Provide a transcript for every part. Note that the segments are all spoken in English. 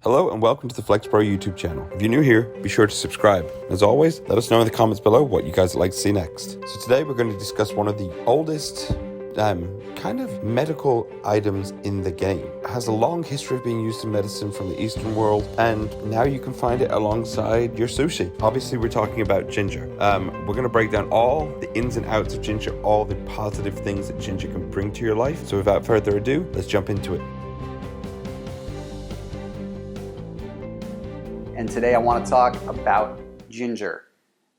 Hello and welcome to the FlexPro YouTube channel. If you're new here, be sure to subscribe. As always, let us know in the comments below what you guys would like to see next. So today we're going to discuss one of the oldest kind of medical items in the game. It has a long history of being used in medicine from the Eastern world, and now you can find it alongside your sushi. Obviously, we're talking about ginger. We're going to break down all the ins and outs of ginger, all the positive things that ginger can bring to your life. So without further ado, let's jump into it. And today I want to talk about ginger.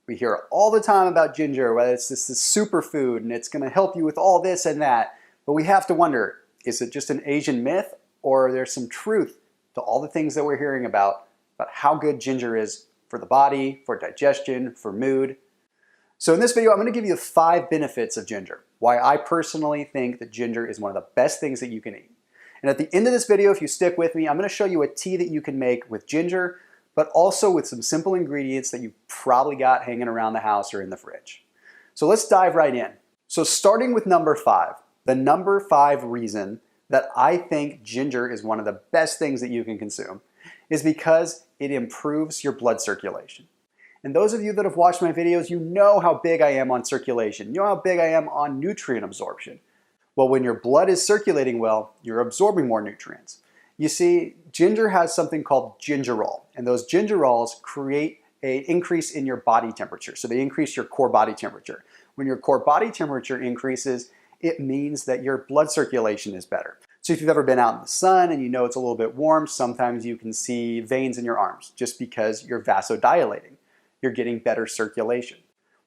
We hear all the time about ginger, whether it's this superfood and it's going to help you with all this and that. But we have to wonder, is it just an Asian myth, or there's some truth to all the things that we're hearing about how good ginger is for the body, for digestion, for mood? So in this video, I'm going to give you 5 benefits of ginger, why I personally think that ginger is one of the best things that you can eat. And at the end of this video, if you stick with me, I'm going to show you a tea that you can make with ginger, but also with some simple ingredients that you've probably got hanging around the house or in the fridge. So let's dive right in. So starting with number 5, the number 5 reason that I think ginger is one of the best things that you can consume is because it improves your blood circulation. And those of you that have watched my videos, you know how big I am on circulation. You know how big I am on nutrient absorption. Well, when your blood is circulating well, you're absorbing more nutrients. You see, ginger has something called gingerol, and those gingerols create an increase in your body temperature. So they increase your core body temperature. When your core body temperature increases, it means that your blood circulation is better. So if you've ever been out in the sun and you know it's a little bit warm, sometimes you can see veins in your arms just because you're vasodilating. You're getting better circulation.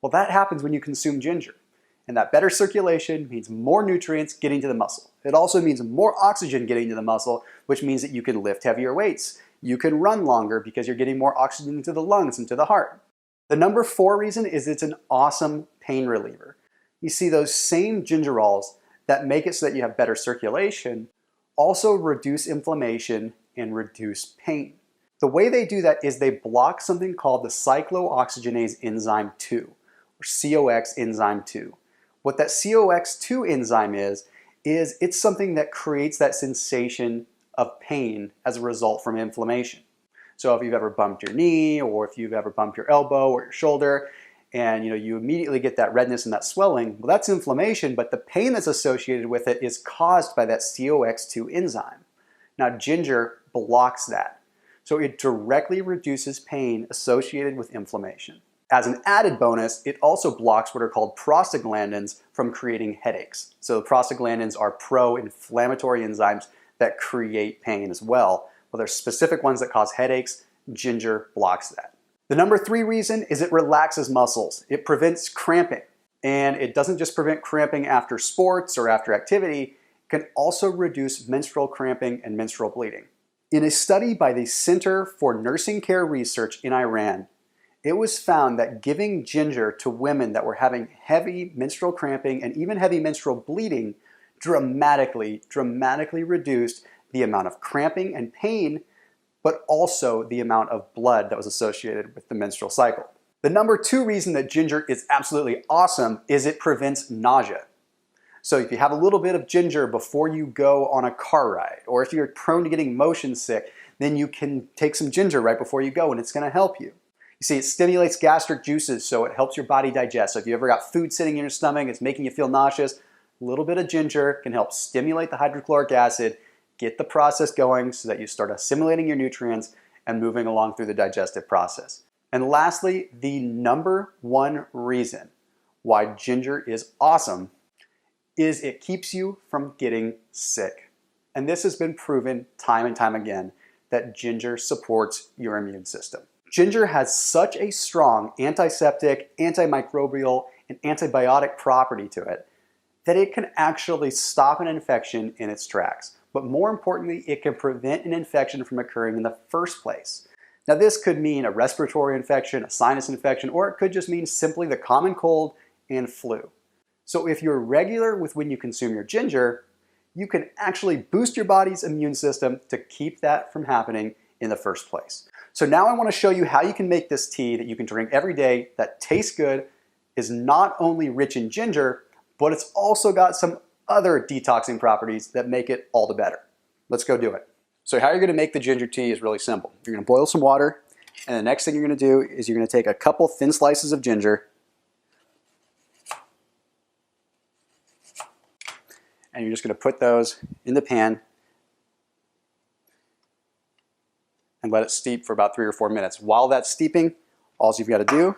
Well, that happens when you consume ginger. And that better circulation means more nutrients getting to the muscle. It also means more oxygen getting to the muscle, which means that you can lift heavier weights. You can run longer because you're getting more oxygen into the lungs and to the heart. The number 4 reason is it's an awesome pain reliever. You see, those same gingerols that make it so that you have better circulation also reduce inflammation and reduce pain. The way they do that is they block something called the cyclooxygenase enzyme 2, or COX enzyme 2. What that COX2 enzyme is it's something that creates that sensation of pain as a result from inflammation. So if you've ever bumped your knee, or if you've ever bumped your elbow or your shoulder, and you immediately get that redness and that swelling, well, that's inflammation, but the pain that's associated with it is caused by that COX2 enzyme. Now, ginger blocks that. So it directly reduces pain associated with inflammation. As an added bonus, it also blocks what are called prostaglandins from creating headaches. So the prostaglandins are pro-inflammatory enzymes that create pain as well. Well, there's specific ones that cause headaches. Ginger blocks that. The number 3 reason is it relaxes muscles. It prevents cramping. And it doesn't just prevent cramping after sports or after activity, it can also reduce menstrual cramping and menstrual bleeding. In a study by the Center for Nursing Care Research in Iran, it was found that giving ginger to women that were having heavy menstrual cramping and even heavy menstrual bleeding dramatically reduced the amount of cramping and pain, but also the amount of blood that was associated with the menstrual cycle. The number 2 reason that ginger is absolutely awesome is it prevents nausea. So if you have a little bit of ginger before you go on a car ride, or if you're prone to getting motion sick, then you can take some ginger right before you go and it's going to help you. You see, it stimulates gastric juices, so it helps your body digest. So if you ever got food sitting in your stomach, it's making you feel nauseous, a little bit of ginger can help stimulate the hydrochloric acid, get the process going so that you start assimilating your nutrients and moving along through the digestive process. And lastly, the number 1 reason why ginger is awesome is it keeps you from getting sick. And this has been proven time and time again that ginger supports your immune system. Ginger has such a strong antiseptic, antimicrobial, and antibiotic property to it that it can actually stop an infection in its tracks. But more importantly, it can prevent an infection from occurring in the first place. Now, this could mean a respiratory infection, a sinus infection, or it could just mean simply the common cold and flu. So if you're regular with when you consume your ginger, you can actually boost your body's immune system to keep that from happening in the first place. So now I want to show you how you can make this tea that you can drink every day that tastes good, is not only rich in ginger, but it's also got some other detoxing properties that make it all the better. Let's go do it. So how you're gonna make the ginger tea is really simple. You're gonna boil some water, and the next thing you're gonna do is you're gonna take a couple thin slices of ginger, and you're just gonna put those in the pan and let it steep for about 3 or 4 minutes. While that's steeping, all you've gotta do,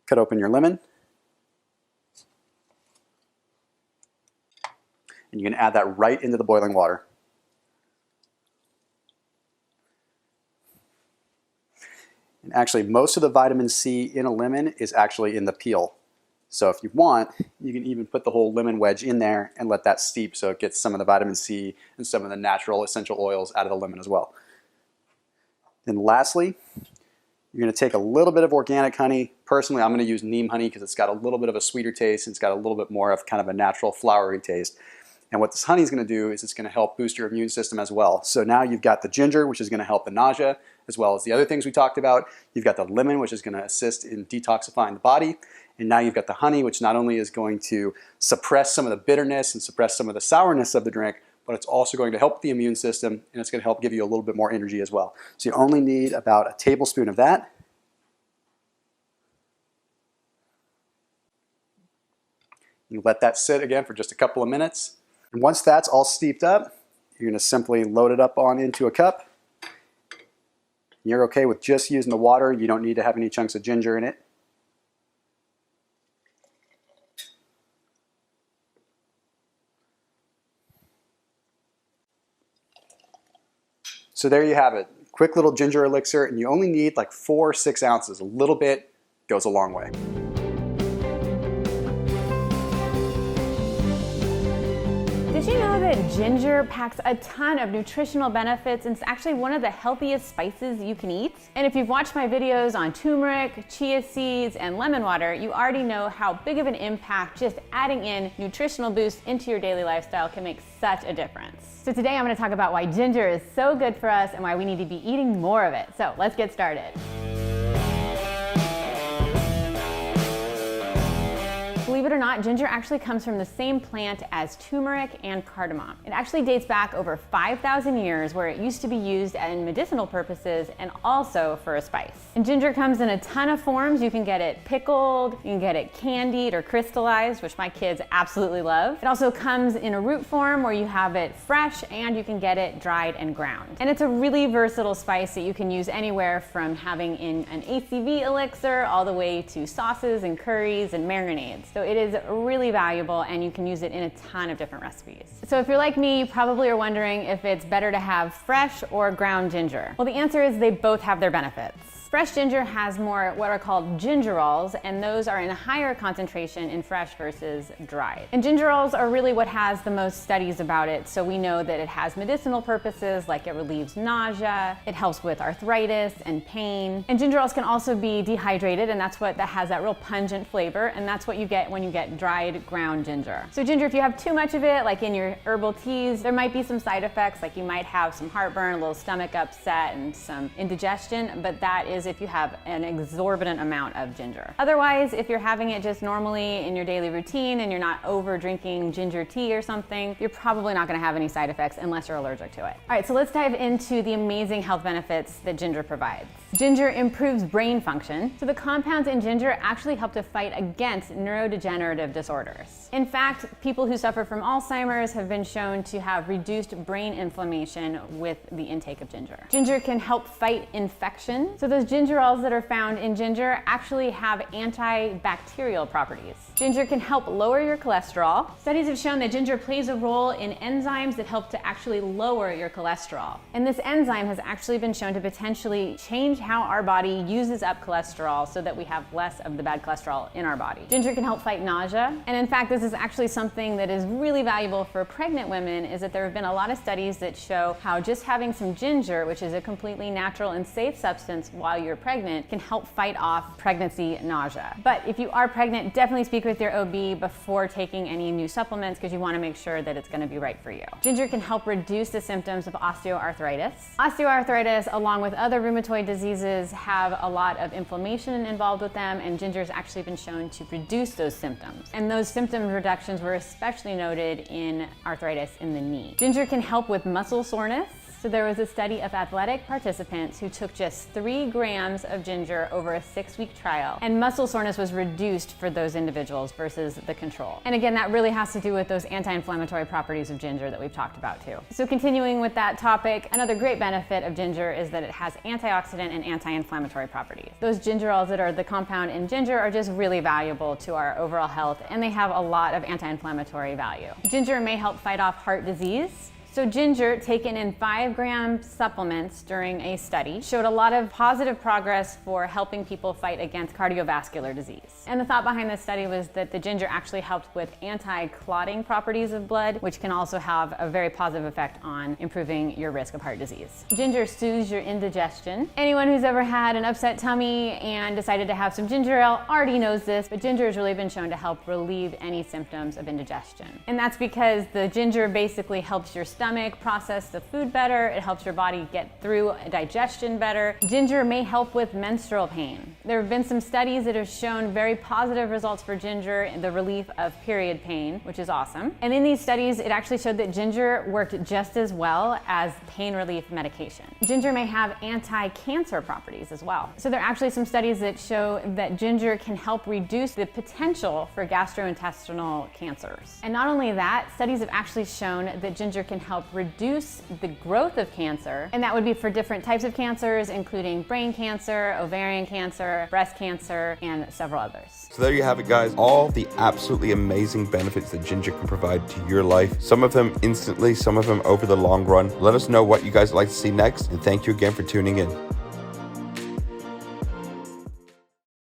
cut open your lemon, and you can add that right into the boiling water. And actually, most of the vitamin C in a lemon is actually in the peel. So if you want, you can even put the whole lemon wedge in there and let that steep so it gets some of the vitamin C and some of the natural essential oils out of the lemon as well. Then lastly, you're going to take a little bit of organic honey. Personally, I'm going to use neem honey because it's got a little bit of a sweeter taste and it's got a little bit more of kind of a natural flowery taste. And what this honey is going to do is it's going to help boost your immune system as well. So now you've got the ginger, which is going to help the nausea, as well as the other things we talked about. You've got the lemon, which is going to assist in detoxifying the body. And now you've got the honey, which not only is going to suppress some of the bitterness and suppress some of the sourness of the drink, but it's also going to help the immune system, and it's going to help give you a little bit more energy as well. So you only need about a tablespoon of that. You let that sit again for just a couple of minutes. And once that's all steeped up, you're going to simply load it up on into a cup. You're okay with just using the water. You don't need to have any chunks of ginger in it. So there you have it. Quick little ginger elixir, and you only need like 4 or 6 ounces. A little bit goes a long way. Did you know that ginger packs a ton of nutritional benefits and it's actually one of the healthiest spices you can eat? And if you've watched my videos on turmeric, chia seeds, and lemon water, you already know how big of an impact just adding in nutritional boosts into your daily lifestyle can make such a difference. So today I'm going to talk about why ginger is so good for us and why we need to be eating more of it. So let's get started. Believe it or not, ginger actually comes from the same plant as turmeric and cardamom. It actually dates back over 5,000 years where it used to be used in medicinal purposes and also for a spice. And ginger comes in a ton of forms. You can get it pickled, you can get it candied or crystallized, which my kids absolutely love. It also comes in a root form where you have it fresh and you can get it dried and ground. And it's a really versatile spice that you can use anywhere from having in an ACV elixir all the way to sauces and curries and marinades. So it is really valuable and you can use it in a ton of different recipes. So if you're like me, you probably are wondering if it's better to have fresh or ground ginger. Well, the answer is they both have their benefits. Fresh ginger has more what are called gingerols, and those are in a higher concentration in fresh versus dried. And gingerols are really what has the most studies about it, so we know that it has medicinal purposes, like it relieves nausea, it helps with arthritis and pain. And gingerols can also be dehydrated, and that's what that has that real pungent flavor, and that's what you get when you get dried ground ginger. So ginger, if you have too much of it, like in your herbal teas, there might be some side effects, like you might have some heartburn, a little stomach upset, and some indigestion, but that is if you have an exorbitant amount of ginger. Otherwise, if you're having it just normally in your daily routine and you're not over drinking ginger tea or something, you're probably not gonna have any side effects unless you're allergic to it. All right, so let's dive into the amazing health benefits that ginger provides. Ginger improves brain function. So the compounds in ginger actually help to fight against neurodegenerative disorders. In fact, people who suffer from Alzheimer's have been shown to have reduced brain inflammation with the intake of ginger. Ginger can help fight infection. So those gingerols that are found in ginger actually have antibacterial properties. Ginger can help lower your cholesterol. Studies have shown that ginger plays a role in enzymes that help to actually lower your cholesterol. And this enzyme has actually been shown to potentially change how our body uses up cholesterol so that we have less of the bad cholesterol in our body. Ginger can help fight nausea. And in fact, this is actually something that is really valuable for pregnant women, is that there have been a lot of studies that show how just having some ginger, which is a completely natural and safe substance while while you're pregnant can help fight off pregnancy nausea. But if you are pregnant, definitely speak with your OB before taking any new supplements because you want to make sure that it's going to be right for you. Ginger can help reduce the symptoms of osteoarthritis. Osteoarthritis, along with other rheumatoid diseases, have a lot of inflammation involved with them, and ginger has actually been shown to reduce those symptoms. And those symptom reductions were especially noted in arthritis in the knee. Ginger can help with muscle soreness. So there was a study of athletic participants who took just 3 grams of ginger over a 6-week trial, and muscle soreness was reduced for those individuals versus the control. And again, that really has to do with those anti-inflammatory properties of ginger that we've talked about too. So continuing with that topic, another great benefit of ginger is that it has antioxidant and anti-inflammatory properties. Those gingerols that are the compound in ginger are just really valuable to our overall health, and they have a lot of anti-inflammatory value. Ginger may help fight off heart disease. So ginger, taken in 5-gram supplements during a study, showed a lot of positive progress for helping people fight against cardiovascular disease. And the thought behind this study was that the ginger actually helped with anti-clotting properties of blood, which can also have a very positive effect on improving your risk of heart disease. Ginger soothes your indigestion. Anyone who's ever had an upset tummy and decided to have some ginger ale already knows this, but ginger has really been shown to help relieve any symptoms of indigestion. And that's because the ginger basically helps your stomach process the food better, it helps your body get through digestion better. Ginger may help with menstrual pain. There have been some studies that have shown very positive results for ginger in the relief of period pain, which is awesome. And in these studies, it actually showed that ginger worked just as well as pain relief medication. Ginger may have anti-cancer properties as well. So there are actually some studies that show that ginger can help reduce the potential for gastrointestinal cancers. And not only that, studies have actually shown that ginger can help reduce the growth of cancer, and that would be for different types of cancers, including brain cancer, ovarian cancer, breast cancer, and several others. So there you have it, guys. All the absolutely amazing benefits that ginger can provide to your life. Some of them instantly, some of them over the long run. Let us know what you guys would like to see next, and thank you again for tuning in.